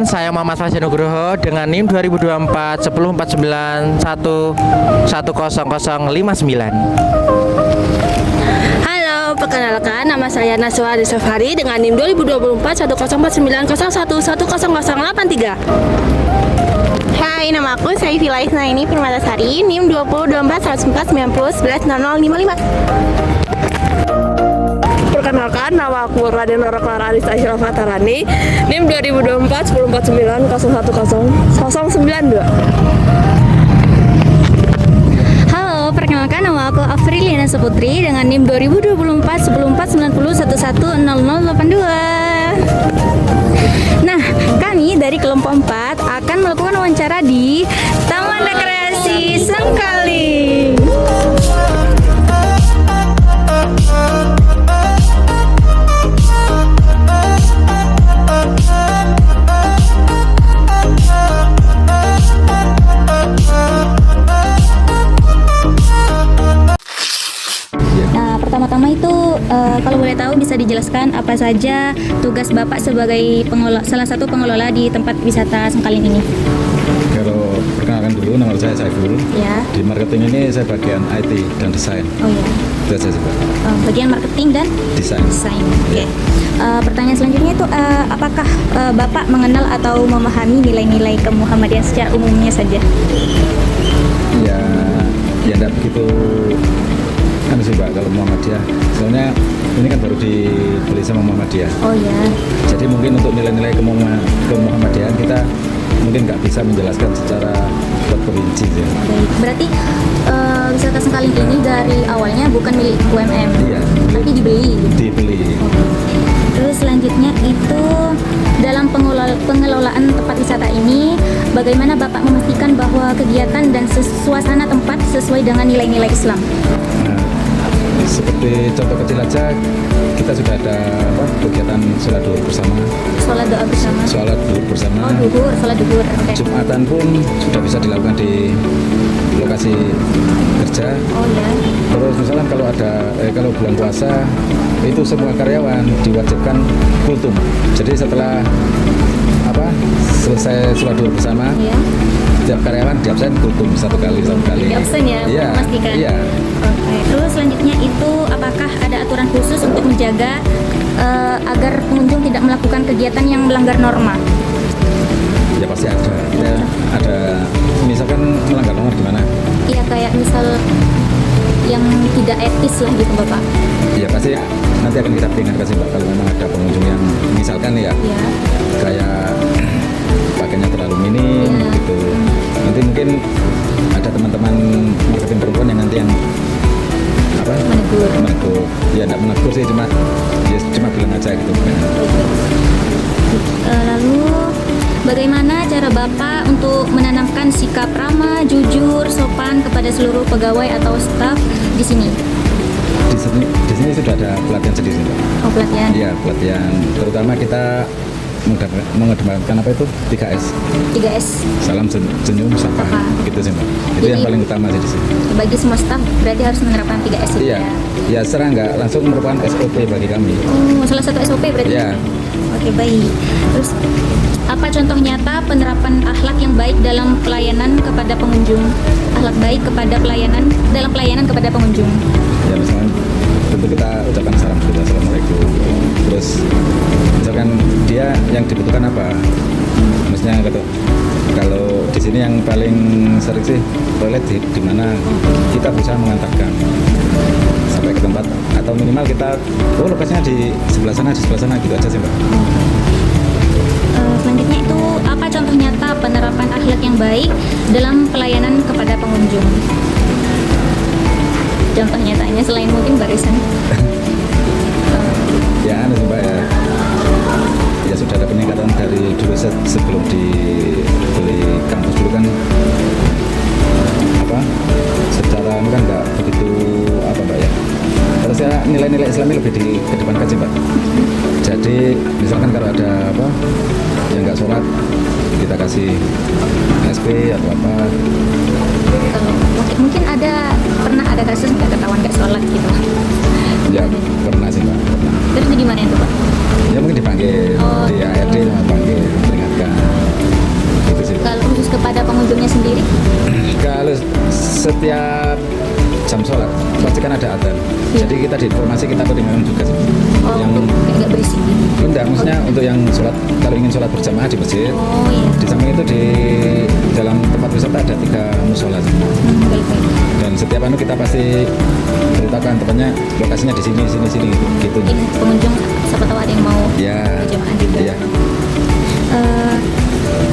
saya Muhammad Fasya Nugroho dengan NIM 2024 1049 1100059. Halo, perkenalkan nama saya Naswa Desafari dengan NIM 2024 1049011010083. Hai, nama aku Saifila Isnaini Permatasari, NIM 2024 104 90 110055. Perkenalkan nama aku Raden Nora Clara Arista Isra Fatarani, NIM 2024 1049 010092. Halo, perkenalkan nama aku Afriliana Saputri dengan NIM 2024 10490 119082. Nah, kami dari kelompok 4 akan melakukan wawancara di Taman Rekreasi Sengkali. Pertama-tama itu kalau boleh tahu bisa dijelaskan apa saja tugas Bapak sebagai salah satu pengelola di tempat wisata Sengkaling ini? Kalau perkenalkan dulu, nama saya Saiful. Ya. Di marketing ini saya bagian IT dan desain. Oh ya. Itu saja sih, Pak. Bagian marketing dan Desain. Oke. Pertanyaan selanjutnya itu apakah Bapak mengenal atau memahami nilai-nilai kemuhammadiyaan secara umumnya saja? Ya enggak begitu kan sih, Pak, kalau Muhammadiyah. Soalnya ini kan baru dibeli sama Muhammadiyah. Oh ya. Jadi mungkin untuk nilai-nilai kemuhammadiyahan kita mungkin nggak bisa menjelaskan secara terperinci sih. Baik. Berarti wisata Sengkaling ini dari awalnya bukan milik UMM, Iya, tapi dibeli. dibeli. Terus selanjutnya itu dalam pengelolaan tempat wisata ini, bagaimana Bapak memastikan bahwa kegiatan dan suasana tempat sesuai dengan nilai-nilai Islam? Nah, seperti contoh kecil aja, kita sudah ada kegiatan sholat duhur bersama. Sholat doa bersama. Sholat duhur bersama. Oh, duhur, sholat duhur. Oke. Jumatan pun sudah bisa dilakukan di lokasi kerja. Oh ya. Terus misalkan kalau bulan puasa itu semua karyawan diwajibkan kultum. Jadi setelah selesai sholat duhur bersama, Iya. setiap karyawan diabsen kultum satu kali. Di absen ya, Iya. memastikan. Iya. Oke. Terus selanjutnya itu apakah ada aturan khusus untuk menjaga agar pengunjung tidak melakukan kegiatan yang melanggar norma? Ya pasti ada. Kita ada misalkan melanggar norma gimana? Iya, kayak misal yang tidak etis lah gitu, Bapak. Ya pasti nanti akan kita peringatkan sih, Mbak, kalau memang ada pengunjung yang misalkan ya Iya. kayak pakainya terlalu minim Iya. gitu. Nanti mungkin ada teman-teman marketing perempuan yang nanti yang menegur. Ya enggak menegur sih, cuma bilang aja gitu. Lalu bagaimana cara Bapak untuk menanamkan sikap ramah, jujur, sopan kepada seluruh pegawai atau staf di sini? Di sini sudah ada pelatihan sendiri, Mbak. Oh, pelatihan. Iya, pelatihan. Terutama kita mengedepankan 3S. 3S. Salam, senyum, sapa. Sapa. Gitu sih, Mbak. Itu Jadi, yang paling utama sih di sini. Bagi semua staf berarti harus menerapkan 3S itu Iya. ya. Ya, secara nggak langsung merupakan SOP bagi kami. Oh, salah satu SOP berarti. Iya. Oke, baik. Terus apa contoh nyata penerapan akhlak yang baik dalam pelayanan kepada pengunjung? Akhlak baik dalam pelayanan kepada pengunjung. Ya, misalkan tentu kita ucapkan salam dulu, assalamualaikum. Terus misalkan dia yang dibutuhkan apa? Maksudnya kalau di sini yang paling sering sih toilet di mana, kita berusaha mengantarkan sampai ke tempat, atau minimal kita lokasinya di sebelah sana gitu aja sih, Mbak. Selanjutnya itu apa contoh nyata penerapan akhlak yang baik dalam pelayanan kepada pengunjung? Contoh nyatanya selain mungkin barisan. Ya, Mbak, ya sudah ada peningkatan dari dulu sebelum dibeli kampus dulu kan secara ini kan nggak begitu Mbak ya. Terus ya nilai-nilai Islami lebih dikedepankan sih, Mbak. Jadi misalkan kalau ada yang nggak sholat, kita kasih SP atau apa. Mungkin pernah ada kasus nggak ketahuan nggak sholat gitu? Ya pernah sih, Mbak. Pernah. Terus gimana itu, Pak? Ya mungkin dipanggil di ARD, dipanggil peringatkan. pasti kan ada adzan. Jadi kita di informasi kita pertimbangkan juga sih. Yang Kayak nggak berisik gitu. enggak, maksudnya untuk yang sholat, kalau ingin sholat berjamaah di masjid, Oh iya. di samping itu di dalam tempat wisata ada 3 musola. Baik-baik. Dan setiap anu kita pasti beritakan tempatnya, lokasinya di sini gitu. Mungkin pengunjung siapa tahu ada yang mau Ya, berjamaah juga. iya.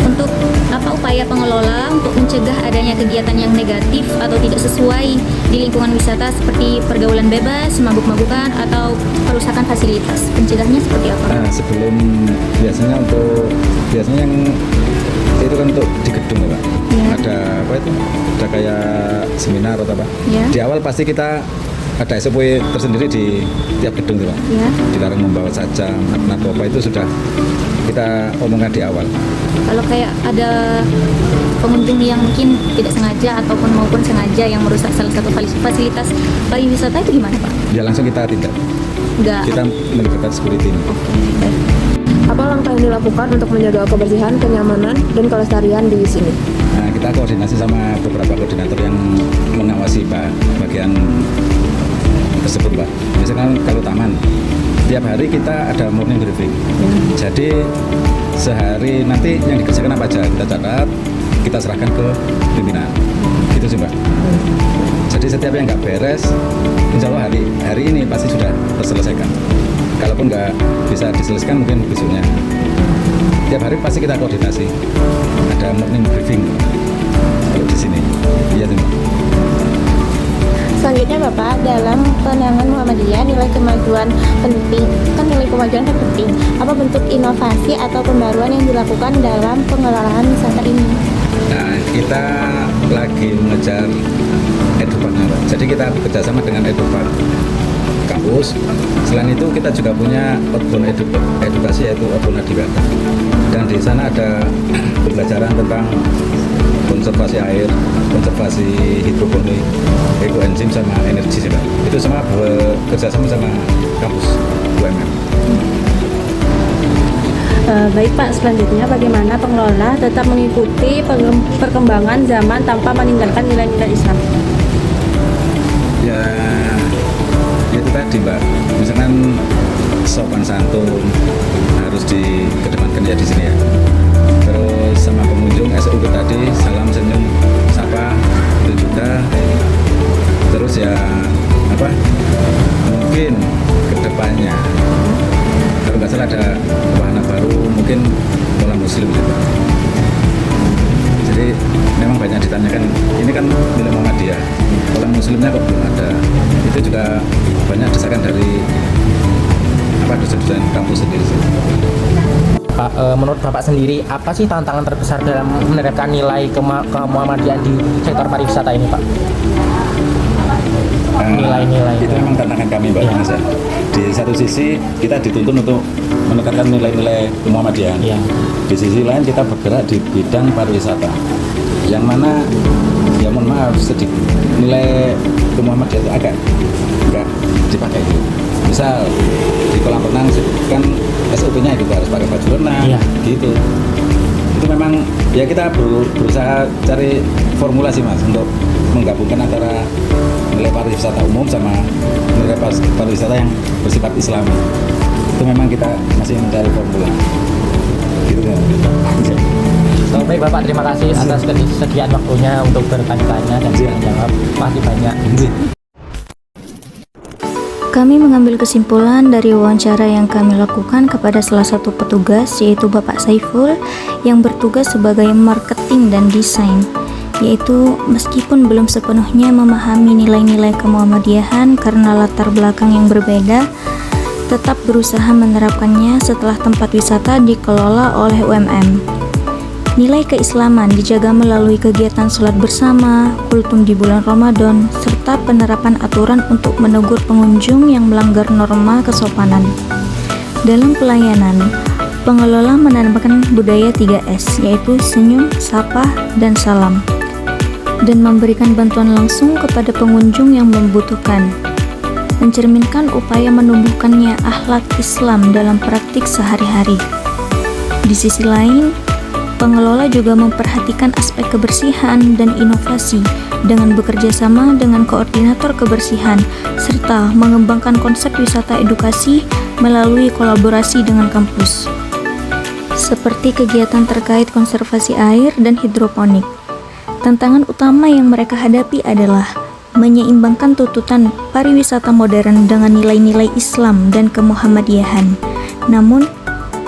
Untuk apa upaya pengelola untuk mencegah adanya kegiatan yang negatif atau tidak sesuai di lingkungan wisata seperti pergaulan bebas, mabuk-mabukan atau perusakan fasilitas? Pencegahnya seperti apa? Nah, sebelum biasanya yang itu kan untuk di gedung ya Pak. Ya. Ada apa itu? Ada kayak seminar atau apa? Ya. Di awal pasti kita ada SOP tersendiri di tiap gedung tuh Pak. Ya. Dilarang membawa sajam, narkoba itu sudah kita omongkan di awal. Kalau kayak ada pengunjung yang mungkin tidak sengaja ataupun maupun sengaja yang merusak salah satu fasilitas pariwisata itu gimana Pak? Ya langsung kita tindak. Enggak. Kita melibatkan security. Baik. Apa langkah yang dilakukan untuk menjaga kebersihan, kenyamanan, dan kelestarian di sini? Nah, kita koordinasi sama beberapa koordinator yang mengawasi Pak bagian tersebut Pak. Misalkan kalau taman, tiap hari kita ada morning briefing. Jadi sehari nanti yang dikerjakan apa aja kita catat, kita serahkan ke pimpinan. Gitu sih Mbak. Jadi setiap yang nggak beres, insya Allah hari ini pasti sudah terselesaikan. Kalaupun nggak bisa diselesaikan mungkin besoknya. Tiap hari pasti kita koordinasi. Ada morning briefing kalau di sini. Iya sih Mbak. Selanjutnya Bapak, dalam pandangan Muhammadiyah nilai kemajuan penting, kan nilai kemajuan kan penting. Apa bentuk inovasi atau pembaruan yang dilakukan dalam pengelolaan wisata ini? Nah, kita lagi mengejar eduparknya Pak. Jadi kita bekerjasama dengan edupark kampus. Selain itu kita juga punya outbound edukasi yaitu outbound adiwata. Dan di sana ada pembelajaran tentang konservasi air, konservasi hidroponik, ekoenzim sama energi sih Pak. Itu semua bekerjasama sama kampus UMM. Baik Pak, selanjutnya bagaimana pengelola tetap mengikuti perkembangan zaman tanpa meninggalkan nilai-nilai Islam? Ya itu tadi Mbak, misalkan sopan santun harus dikedepankan ya di sini ya. Terus sama pengunjung SOP tadi, salam senyum sapa itu juga. Terus ya apa? Mungkin kedepannya kalau nggak salah ada wahana baru mungkin Mola Muslim juga. Jadi memang banyak ditanyakan, ini kan milik Muhammadiyah, Mola Muslimnya kok belum ada. Itu juga banyak desakan dari dosen-dosen kampus sendiri sih. Pak, menurut Bapak sendiri, apa sih tantangan terbesar dalam menerapkan nilai kemuhammadiyahan di sektor pariwisata ini, Pak? Nilai-nilai. Itu memang tantangan kami, Mbak. Iya. Mas, ya. Di satu sisi kita dituntun untuk menekankan nilai-nilai kemuhammadiyahan. Iya. Di sisi lain kita bergerak di bidang pariwisata. Yang mana, ya mohon maaf, sedikit nilai kemuhammadiyahan itu agak enggak dipakai. Misal di kolam renang kan SOP-nya juga harus pakai baju renang, Iya. gitu. Itu memang ya kita berusaha cari formulasi Mas untuk menggabungkan antara nilai pariwisata umum sama nilai pariwisata yang bersifat Islami. Itu memang kita masih mencari formula. Gitu kan. Baik Bapak, terima kasih atas kesediaan waktunya untuk bertanya-tanya dan menjawab. Masih banyak. Kami mengambil kesimpulan dari wawancara yang kami lakukan kepada salah satu petugas, yaitu Bapak Saiful, yang bertugas sebagai marketing dan desain, yaitu meskipun belum sepenuhnya memahami nilai-nilai kemuhammadiyahan karena latar belakang yang berbeda, tetap berusaha menerapkannya setelah tempat wisata dikelola oleh UMM. Nilai keislaman dijaga melalui kegiatan sholat bersama, kultum di bulan Ramadan, serta penerapan aturan untuk menegur pengunjung yang melanggar norma kesopanan. Dalam pelayanan, pengelola menanamkan budaya 3S, yaitu senyum, sapa, dan salam, dan memberikan bantuan langsung kepada pengunjung yang membutuhkan, mencerminkan upaya menumbuhkannya akhlak Islam dalam praktik sehari-hari. Di sisi lain, Pengelola juga memperhatikan aspek kebersihan dan inovasi dengan bekerja sama dengan koordinator kebersihan serta mengembangkan konsep wisata edukasi melalui kolaborasi dengan kampus. Seperti kegiatan terkait konservasi air dan hidroponik. Tantangan utama yang mereka hadapi adalah menyeimbangkan tuntutan pariwisata modern dengan nilai-nilai Islam dan kemuhammadiyahan. Namun,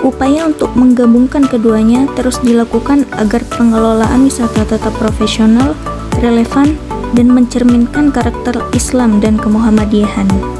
upaya untuk menggabungkan keduanya terus dilakukan agar pengelolaan wisata tetap profesional, relevan, dan mencerminkan karakter Islam dan kemuhammadiyahan.